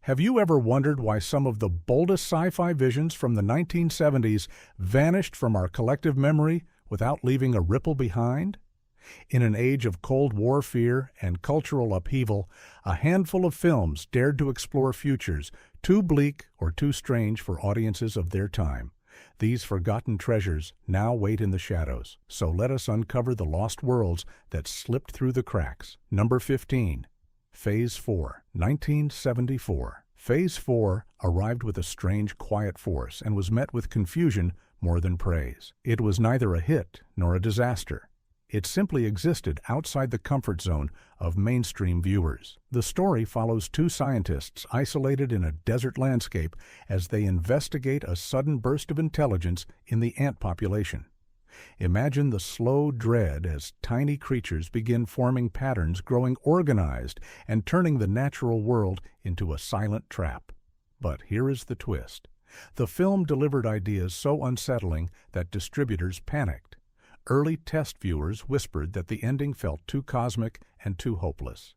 Have you ever wondered why some of the boldest sci-fi visions from the 1970s vanished from our collective memory without leaving a ripple behind? In an age of Cold War fear and cultural upheaval, a handful of films dared to explore futures too bleak or too strange for audiences of their time. These forgotten treasures now wait in the shadows, so let us uncover the lost worlds that slipped through the cracks. Number 15. Phase 4, 1974. Phase 4 arrived with a strange, quiet force and was met with confusion more than praise. It was neither a hit nor a disaster. It simply existed outside the comfort zone of mainstream viewers. The story follows two scientists isolated in a desert landscape as they investigate a sudden burst of intelligence in the ant population. Imagine the slow dread as tiny creatures begin forming patterns, growing organized, and turning the natural world into a silent trap. But here is the twist. The film delivered ideas so unsettling that distributors panicked. Early test viewers whispered that the ending felt too cosmic and too hopeless.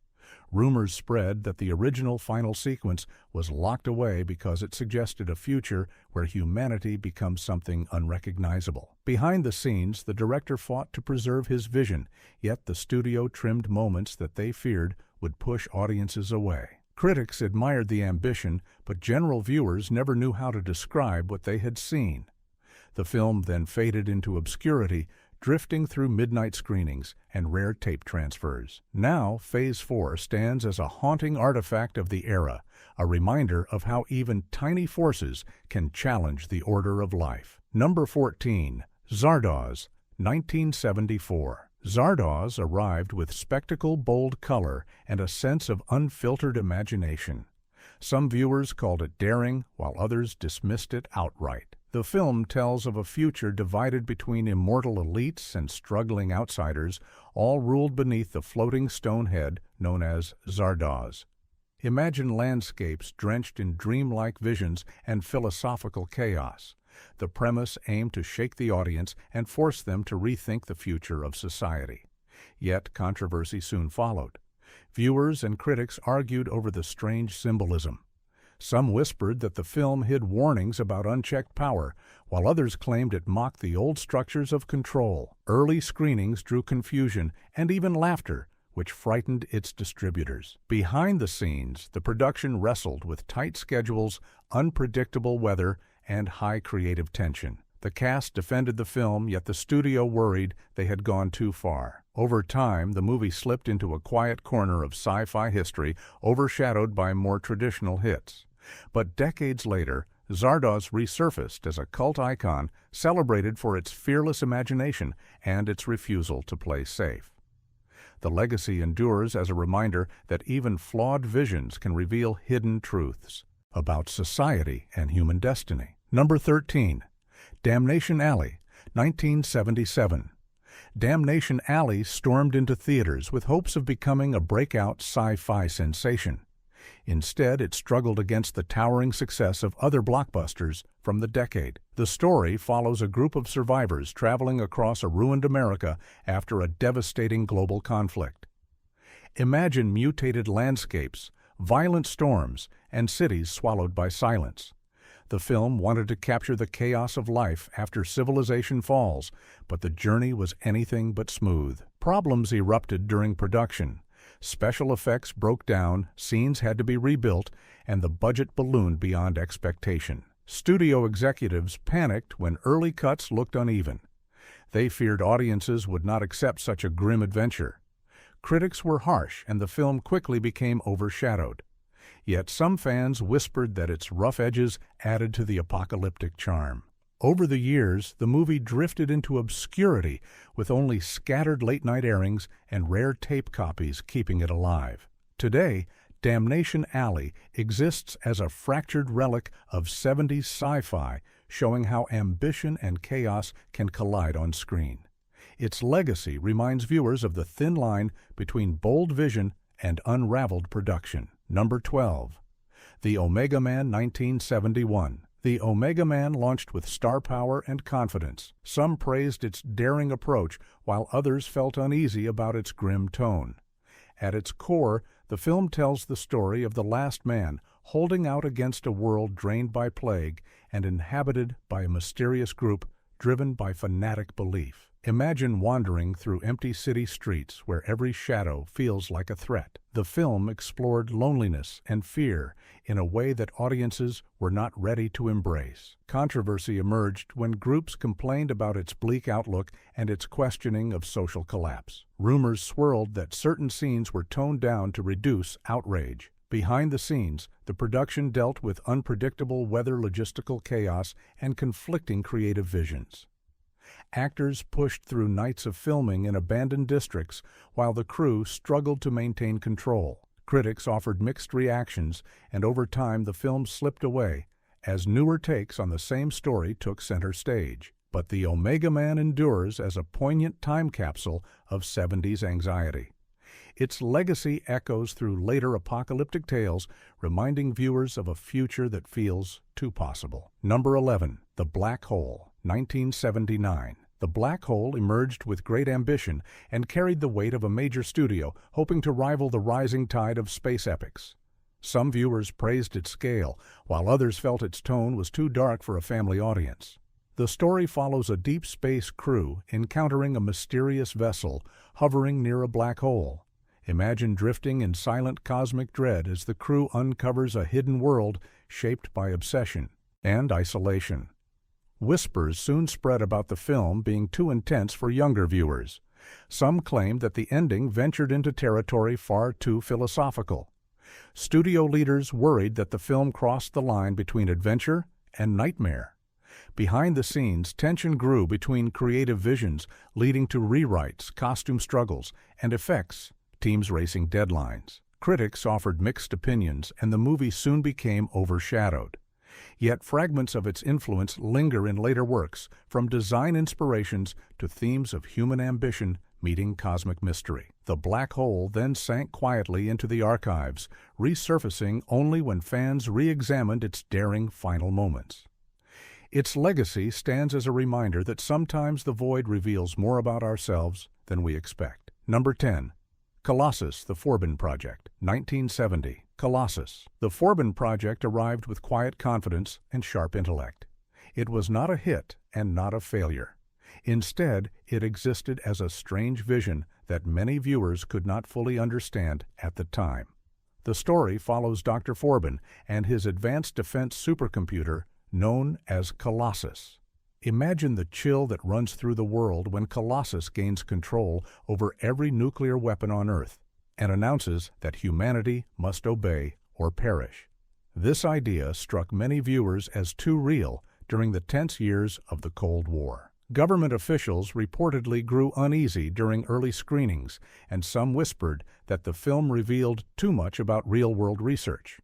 Rumors spread that the original final sequence was locked away because it suggested a future where humanity becomes something unrecognizable. Behind the scenes, the director fought to preserve his vision, yet the studio trimmed moments that they feared would push audiences away. Critics admired the ambition, but general viewers never knew how to describe what they had seen. The film then faded into obscurity, drifting through midnight screenings and rare tape transfers. Now, Phase 4 stands as a haunting artifact of the era, a reminder of how even tiny forces can challenge the order of life. Number 14. Zardoz, 1974. Zardoz arrived with spectacle, bold color, and a sense of unfiltered imagination. Some viewers called it daring, while others dismissed it outright. The film tells of a future divided between immortal elites and struggling outsiders, all ruled beneath the floating stone head known as Zardoz. Imagine landscapes drenched in dreamlike visions and philosophical chaos. The premise aimed to shake the audience and force them to rethink the future of society. Yet controversy soon followed. Viewers and critics argued over the strange symbolism. Some whispered that the film hid warnings about unchecked power, while others claimed it mocked the old structures of control. Early screenings drew confusion and even laughter, which frightened its distributors. Behind the scenes, the production wrestled with tight schedules, unpredictable weather, and high creative tension. The cast defended the film, yet the studio worried they had gone too far. Over time, the movie slipped into a quiet corner of sci-fi history, overshadowed by more traditional hits. But decades later, Zardoz resurfaced as a cult icon, celebrated for its fearless imagination and its refusal to play safe. The legacy endures as a reminder that even flawed visions can reveal hidden truths about society and human destiny. Number 13. Damnation Alley, 1977. Damnation Alley stormed into theaters with hopes of becoming a breakout sci-fi sensation. Instead, it struggled against the towering success of other blockbusters from the decade. The story follows a group of survivors traveling across a ruined America after a devastating global conflict. Imagine mutated landscapes, violent storms, and cities swallowed by silence. The film wanted to capture the chaos of life after civilization falls, but the journey was anything but smooth. Problems erupted during production. Special effects broke down, scenes had to be rebuilt, and the budget ballooned beyond expectation. Studio executives panicked when early cuts looked uneven. They feared audiences would not accept such a grim adventure. Critics were harsh, and the film quickly became overshadowed. Yet some fans whispered that its rough edges added to the apocalyptic charm. Over the years, the movie drifted into obscurity, with only scattered late-night airings and rare tape copies keeping it alive. Today, Damnation Alley exists as a fractured relic of 70s sci-fi, showing how ambition and chaos can collide on screen. Its legacy reminds viewers of the thin line between bold vision and unraveled production. Number 12. The Omega Man, 1971. The Omega Man launched with star power and confidence. Some praised its daring approach, while others felt uneasy about its grim tone. At its core, the film tells the story of the last man, holding out against a world drained by plague and inhabited by a mysterious group driven by fanatic belief. Imagine wandering through empty city streets where every shadow feels like a threat. The film explored loneliness and fear in a way that audiences were not ready to embrace. Controversy emerged when groups complained about its bleak outlook and its questioning of social collapse. Rumors swirled that certain scenes were toned down to reduce outrage. Behind the scenes, the production dealt with unpredictable weather, logistical chaos, and conflicting creative visions. Actors pushed through nights of filming in abandoned districts while the crew struggled to maintain control. Critics offered mixed reactions, and over time the film slipped away as newer takes on the same story took center stage. But the Omega Man endures as a poignant time capsule of 70s anxiety. Its legacy echoes through later apocalyptic tales, reminding viewers of a future that feels too possible. Number 11. The Black Hole, 1979. The Black Hole emerged with great ambition and carried the weight of a major studio, hoping to rival the rising tide of space epics. Some viewers praised its scale, while others felt its tone was too dark for a family audience. The story follows a deep space crew encountering a mysterious vessel hovering near a black hole. Imagine drifting in silent cosmic dread as the crew uncovers a hidden world shaped by obsession and isolation. Whispers soon spread about the film being too intense for younger viewers. Some claimed that the ending ventured into territory far too philosophical. Studio leaders worried that the film crossed the line between adventure and nightmare. Behind the scenes, tension grew between creative visions, leading to rewrites, costume struggles, and effects teams racing deadlines. Critics offered mixed opinions, and the movie soon became overshadowed. Yet fragments of its influence linger in later works, from design inspirations to themes of human ambition meeting cosmic mystery. The Black Hole then sank quietly into the archives, resurfacing only when fans re-examined its daring final moments. Its legacy stands as a reminder that sometimes the void reveals more about ourselves than we expect. Number 10. Colossus, the Forbin Project, 1970. Colossus. The Forbin Project arrived with quiet confidence and sharp intellect. It was not a hit and not a failure. Instead, it existed as a strange vision that many viewers could not fully understand at the time. The story follows Dr. Forbin and his advanced defense supercomputer known as Colossus. Imagine the chill that runs through the world when Colossus gains control over every nuclear weapon on Earth and announces that humanity must obey or perish. This idea struck many viewers as too real during the tense years of the Cold War. Government officials reportedly grew uneasy during early screenings, and some whispered that the film revealed too much about real-world research.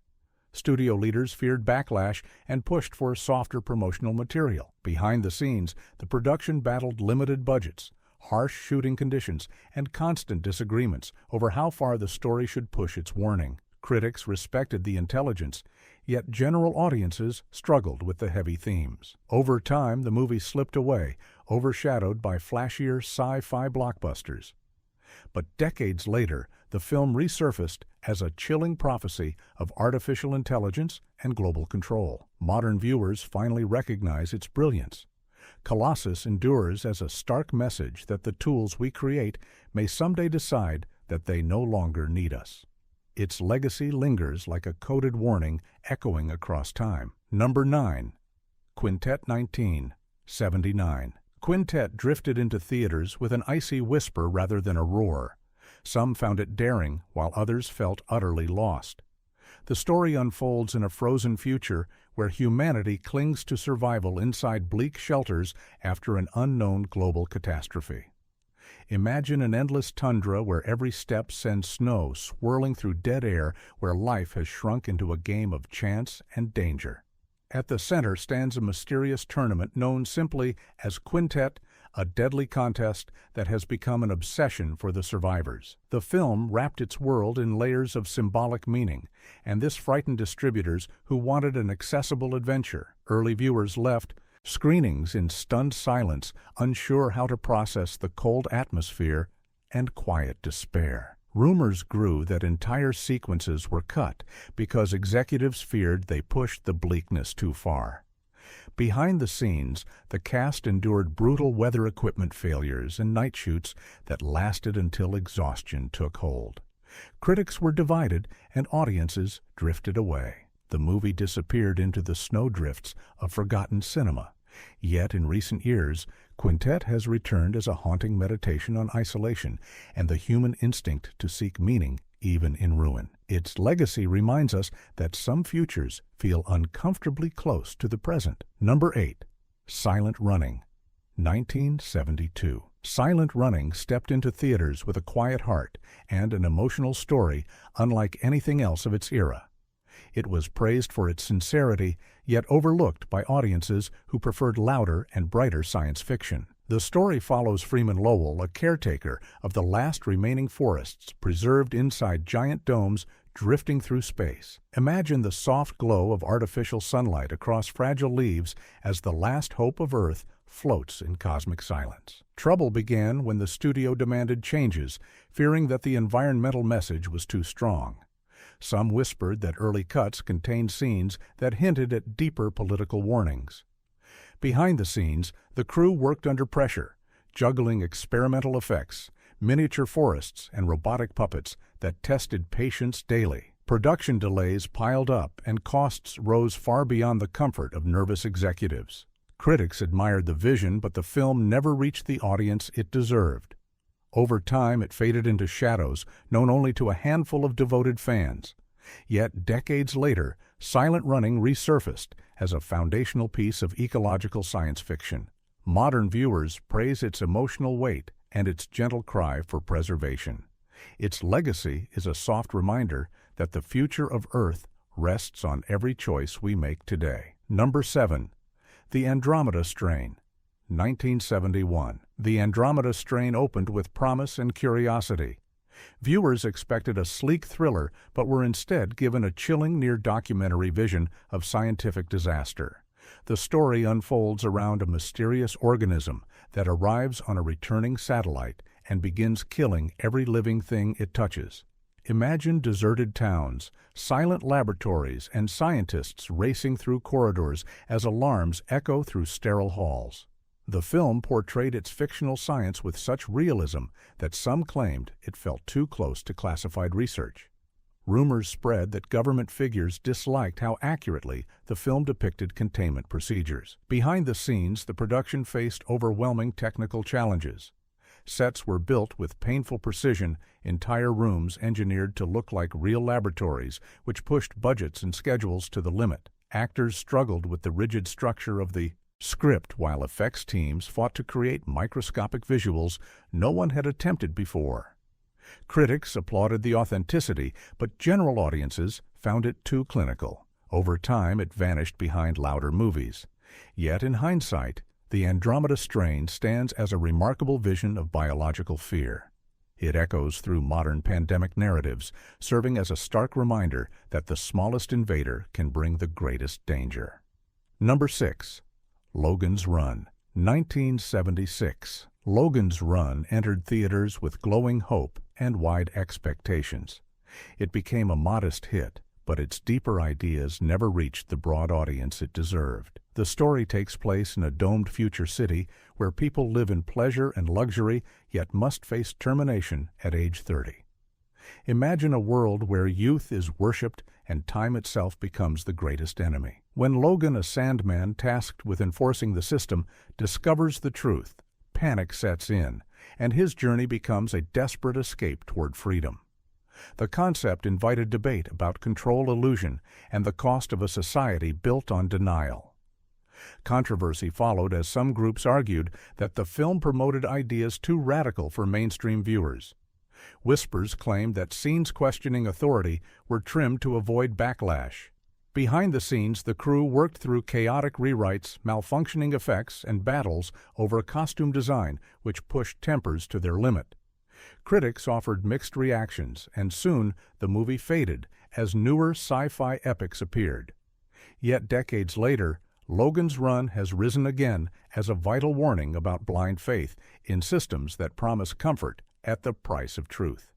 Studio leaders feared backlash and pushed for softer promotional material. Behind the scenes, the production battled limited budgets, harsh shooting conditions, and constant disagreements over how far the story should push its warning. Critics respected the intelligence, yet general audiences struggled with the heavy themes. Over time, the movie slipped away, overshadowed by flashier sci-fi blockbusters. But decades later, the film resurfaced as a chilling prophecy of artificial intelligence and global control. Modern viewers finally recognize its brilliance. Colossus endures as a stark message that the tools we create may someday decide that they no longer need us. Its legacy lingers like a coded warning echoing across time. Number 9. Quintet, 1979. Quintet drifted into theaters with an icy whisper rather than a roar. Some found it daring, while others felt utterly lost. The story unfolds in a frozen future where humanity clings to survival inside bleak shelters after an unknown global catastrophe. Imagine an endless tundra where every step sends snow swirling through dead air, where life has shrunk into a game of chance and danger. At the center stands a mysterious tournament known simply as Quintet, a deadly contest that has become an obsession for the survivors. The film wrapped its world in layers of symbolic meaning, and this frightened distributors who wanted an accessible adventure. Early viewers left screenings in stunned silence, unsure how to process the cold atmosphere and quiet despair. Rumors grew that entire sequences were cut because executives feared they pushed the bleakness too far. Behind the scenes, the cast endured brutal weather equipment failures and night shoots that lasted until exhaustion took hold. Critics were divided and audiences drifted away. The movie disappeared into the snowdrifts of forgotten cinema. Yet in recent years, Quintet has returned as a haunting meditation on isolation and the human instinct to seek meaning even in ruin. Its legacy reminds us that some futures feel uncomfortably close to the present. Number 8. Silent Running, 1972. Silent Running stepped into theaters with a quiet heart and an emotional story unlike anything else of its era. It was praised for its sincerity, yet overlooked by audiences who preferred louder and brighter science fiction. The story follows Freeman Lowell, a caretaker of the last remaining forests preserved inside giant domes drifting through space. Imagine the soft glow of artificial sunlight across fragile leaves as the last hope of Earth floats in cosmic silence. Trouble began when the studio demanded changes, fearing that the environmental message was too strong. Some whispered that early cuts contained scenes that hinted at deeper political warnings. Behind the scenes, the crew worked under pressure, juggling experimental effects, miniature forests, and robotic puppets that tested patience daily. Production delays piled up and costs rose far beyond the comfort of nervous executives. Critics admired the vision, but the film never reached the audience it deserved. Over time, it faded into shadows, known only to a handful of devoted fans. Yet, decades later, Silent Running resurfaced as a foundational piece of ecological science fiction. Modern viewers praise its emotional weight and its gentle cry for preservation. Its legacy is a soft reminder that the future of Earth rests on every choice we make today. Number 7. The Andromeda Strain, 1971. The Andromeda Strain opened with promise and curiosity. Viewers expected a sleek thriller, but were instead given a chilling near-documentary vision of scientific disaster. The story unfolds around a mysterious organism that arrives on a returning satellite and begins killing every living thing it touches. Imagine deserted towns, silent laboratories, and scientists racing through corridors as alarms echo through sterile halls. The film portrayed its fictional science with such realism that some claimed it felt too close to classified research. Rumors spread that government figures disliked how accurately the film depicted containment procedures. Behind the scenes, the production faced overwhelming technical challenges. Sets were built with painful precision, entire rooms engineered to look like real laboratories, which pushed budgets and schedules to the limit. Actors struggled with the rigid structure of the script, while effects teams fought to create microscopic visuals no one had attempted before. Critics applauded the authenticity, but general audiences found it too clinical. Over time, it vanished behind louder movies. Yet, in hindsight, the Andromeda Strain stands as a remarkable vision of biological fear. It echoes through modern pandemic narratives, serving as a stark reminder that the smallest invader can bring the greatest danger. Number 6. Logan's Run, 1976. Logan's Run entered theaters with glowing hope and wide expectations. It became a modest hit, but its deeper ideas never reached the broad audience it deserved. The story takes place in a domed future city where people live in pleasure and luxury, yet must face termination at age 30. Imagine a world where youth is worshipped and time itself becomes the greatest enemy. When Logan, a Sandman tasked with enforcing the system, discovers the truth, panic sets in, and his journey becomes a desperate escape toward freedom. The concept invited debate about control illusion and the cost of a society built on denial. Controversy followed as some groups argued that the film promoted ideas too radical for mainstream viewers. Whispers claimed that scenes questioning authority were trimmed to avoid backlash. Behind the scenes, the crew worked through chaotic rewrites, malfunctioning effects, and battles over costume design, which pushed tempers to their limit. Critics offered mixed reactions, and soon the movie faded as newer sci-fi epics appeared. Yet decades later, Logan's Run has risen again as a vital warning about blind faith in systems that promise comfort at the price of truth.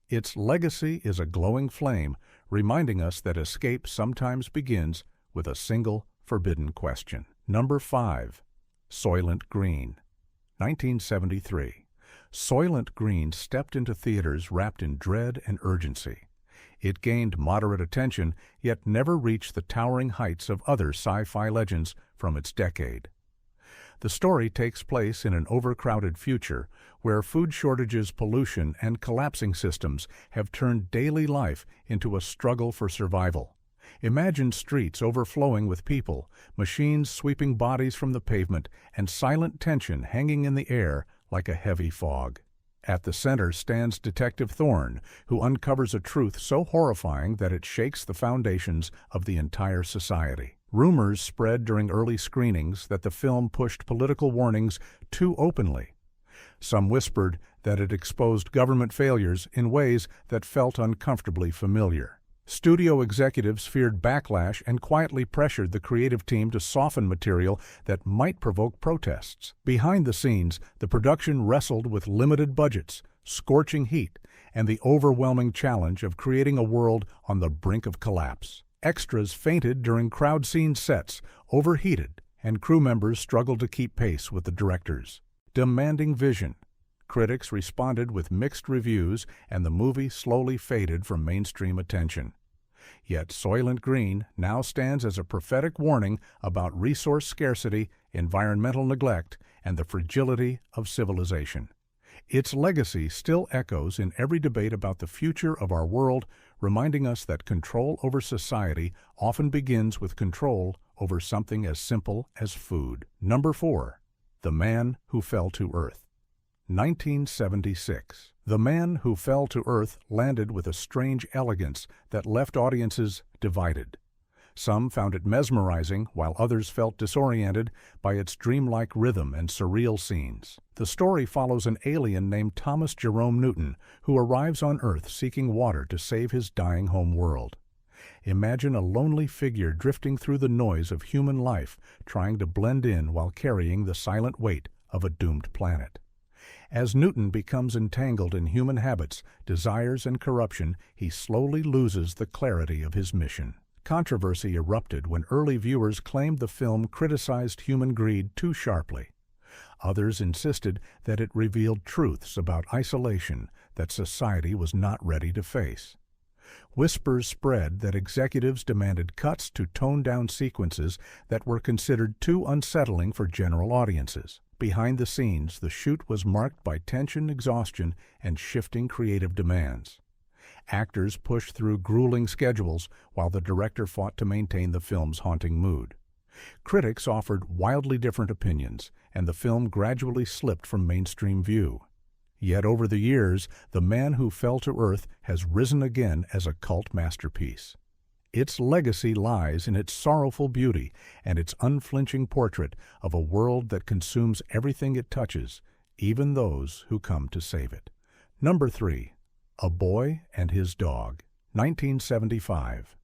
Its legacy is a glowing flame, reminding us that escape sometimes begins with a single forbidden question. Number 5. Soylent Green, 1973. Soylent Green stepped into theaters wrapped in dread and urgency. It gained moderate attention, yet never reached the towering heights of other sci-fi legends from its decade. The story takes place in an overcrowded future where food shortages, pollution, and collapsing systems have turned daily life into a struggle for survival. Imagine streets overflowing with people, machines sweeping bodies from the pavement, and silent tension hanging in the air like a heavy fog. At the center stands Detective Thorne, who uncovers a truth so horrifying that it shakes the foundations of the entire society. Rumors spread during early screenings that the film pushed political warnings too openly. Some whispered that it exposed government failures in ways that felt uncomfortably familiar. Studio executives feared backlash and quietly pressured the creative team to soften material that might provoke protests. Behind the scenes, the production wrestled with limited budgets, scorching heat, and the overwhelming challenge of creating a world on the brink of collapse. Extras fainted during crowd scene sets, overheated, and crew members struggled to keep pace with the directors. Demanding vision. Critics responded with mixed reviews, and the movie slowly faded from mainstream attention. Yet Soylent Green now stands as a prophetic warning about resource scarcity, environmental neglect, and the fragility of civilization. Its legacy still echoes in every debate about the future of our world, reminding us that control over society often begins with control over something as simple as food. Number 4. The Man Who Fell to Earth, 1976. The Man Who Fell to Earth landed with a strange elegance that left audiences divided. Some found it mesmerizing, while others felt disoriented by its dreamlike rhythm and surreal scenes. The story follows an alien named Thomas Jerome Newton, who arrives on Earth seeking water to save his dying home world. Imagine a lonely figure drifting through the noise of human life, trying to blend in while carrying the silent weight of a doomed planet. As Newton becomes entangled in human habits, desires, and corruption, he slowly loses the clarity of his mission. Controversy erupted when early viewers claimed the film criticized human greed too sharply. Others insisted that it revealed truths about isolation that society was not ready to face. Whispers spread that executives demanded cuts to tone down sequences that were considered too unsettling for general audiences. Behind the scenes, the shoot was marked by tension, exhaustion, and shifting creative demands. Actors pushed through grueling schedules while the director fought to maintain the film's haunting mood. Critics offered wildly different opinions, and the film gradually slipped from mainstream view. Yet over the years, The Man Who Fell to Earth has risen again as a cult masterpiece. Its legacy lies in its sorrowful beauty and its unflinching portrait of a world that consumes everything it touches, even those who come to save it. Number 3. A Boy and His Dog, 1975.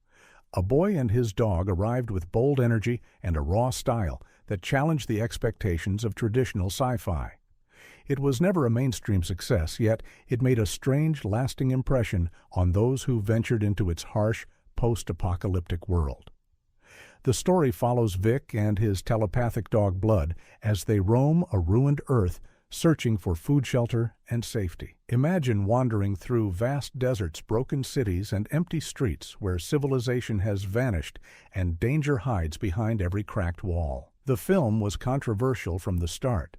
A Boy and His Dog arrived with bold energy and a raw style that challenged the expectations of traditional sci-fi. It was never a mainstream success, yet it made a strange, lasting impression on those who ventured into its harsh, post-apocalyptic world. The story follows Vic and his telepathic dog Blood as they roam a ruined Earth, searching for food, shelter, and safety. Imagine wandering through vast deserts, broken cities, and empty streets where civilization has vanished and danger hides behind every cracked wall. The film was controversial from the start.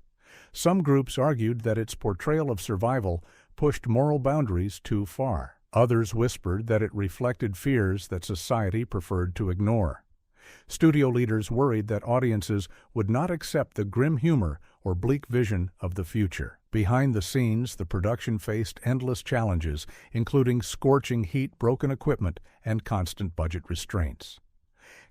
Some groups argued that its portrayal of survival pushed moral boundaries too far. Others whispered that it reflected fears that society preferred to ignore. Studio leaders worried that audiences would not accept the grim humor or bleak vision of the future. Behind the scenes, the production faced endless challenges, including scorching heat, broken equipment, and constant budget restraints.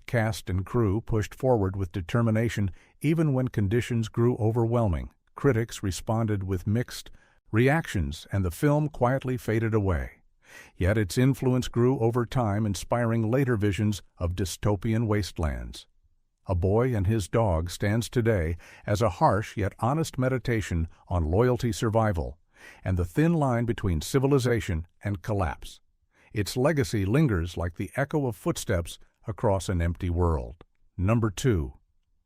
Cast and crew pushed forward with determination even when conditions grew overwhelming. Critics responded with mixed reactions, and the film quietly faded away. Yet its influence grew over time, inspiring later visions of dystopian wastelands. A Boy and His Dog stands today as a harsh yet honest meditation on loyalty, survival, and the thin line between civilization and collapse. Its legacy lingers like the echo of footsteps across an empty world. Number 2.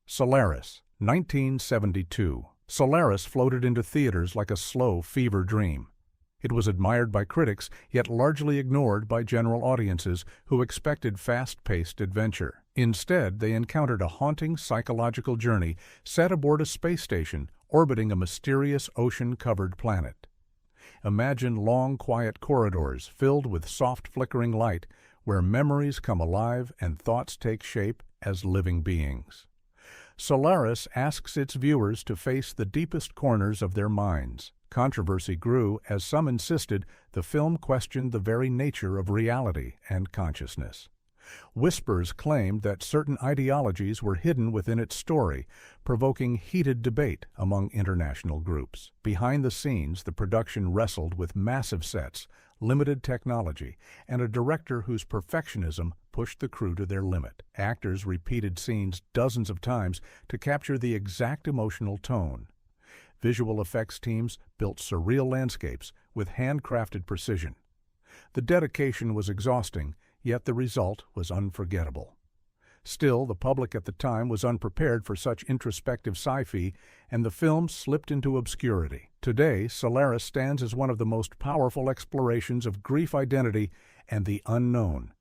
Solaris, 1972. Solaris floated into theaters like a slow fever dream. It was admired by critics, yet largely ignored by general audiences who expected fast-paced adventure. Instead, they encountered a haunting psychological journey set aboard a space station orbiting a mysterious ocean-covered planet. Imagine long, quiet corridors filled with soft flickering light where memories come alive and thoughts take shape as living beings. Solaris asks its viewers to face the deepest corners of their minds. Controversy grew as some insisted the film questioned the very nature of reality and consciousness. Whispers claimed that certain ideologies were hidden within its story, provoking heated debate among international groups. Behind the scenes, the production wrestled with massive sets, limited technology, and a director whose perfectionism pushed the crew to their limit. Actors repeated scenes dozens of times to capture the exact emotional tone. Visual effects teams built surreal landscapes with handcrafted precision. The dedication was exhausting, yet the result was unforgettable. Still, the public at the time was unprepared for such introspective sci-fi, and the film slipped into obscurity. Today, Solaris stands as one of the most powerful explorations of grief identity and the unknown.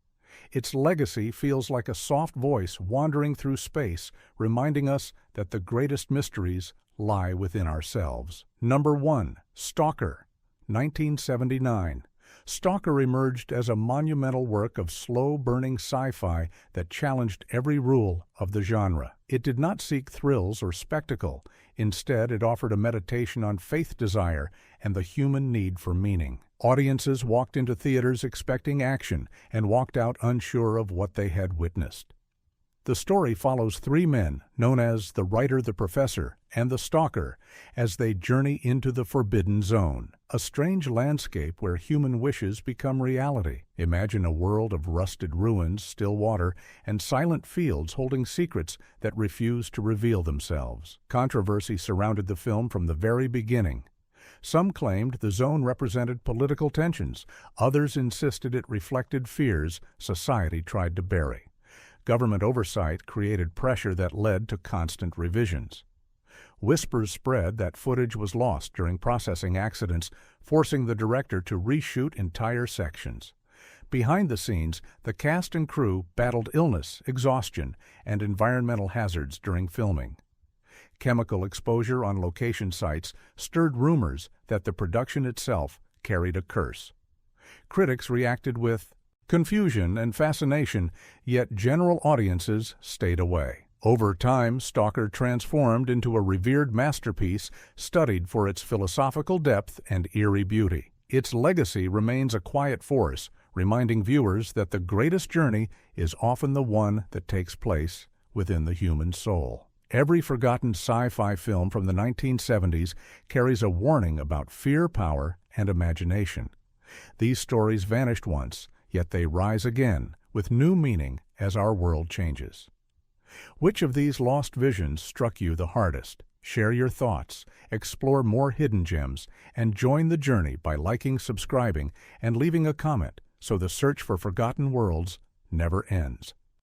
Its legacy feels like a soft voice wandering through space, reminding us that the greatest mysteries lie within ourselves. Number 1. Stalker, 1979. Stalker emerged as a monumental work of slow-burning sci-fi that challenged every rule of the genre. It did not seek thrills or spectacle. Instead, it offered a meditation on faith desire and the human need for meaning. Audiences walked into theaters expecting action and walked out unsure of what they had witnessed. The story follows three men, known as the Writer, the Professor, and the Stalker, as they journey into the Forbidden Zone, a strange landscape where human wishes become reality. Imagine a world of rusted ruins, still water, and silent fields holding secrets that refuse to reveal themselves. Controversy surrounded the film from the very beginning. Some claimed the zone represented political tensions. Others insisted it reflected fears society tried to bury. Government oversight created pressure that led to constant revisions. Whispers spread that footage was lost during processing accidents, forcing the director to reshoot entire sections. Behind the scenes, the cast and crew battled illness, exhaustion, and environmental hazards during filming. Chemical exposure on location sites stirred rumors that the production itself carried a curse. Critics reacted with confusion and fascination, yet general audiences stayed away. Over time, Stalker transformed into a revered masterpiece studied for its philosophical depth and eerie beauty. Its legacy remains a quiet force, reminding viewers that the greatest journey is often the one that takes place within the human soul. Every forgotten sci-fi film from the 1970s carries a warning about fear, power, and imagination. These stories vanished once, yet they rise again with new meaning as our world changes. Which of these lost visions struck you the hardest? Share your thoughts, explore more hidden gems, and join the journey by liking, subscribing, and leaving a comment so the search for forgotten worlds never ends.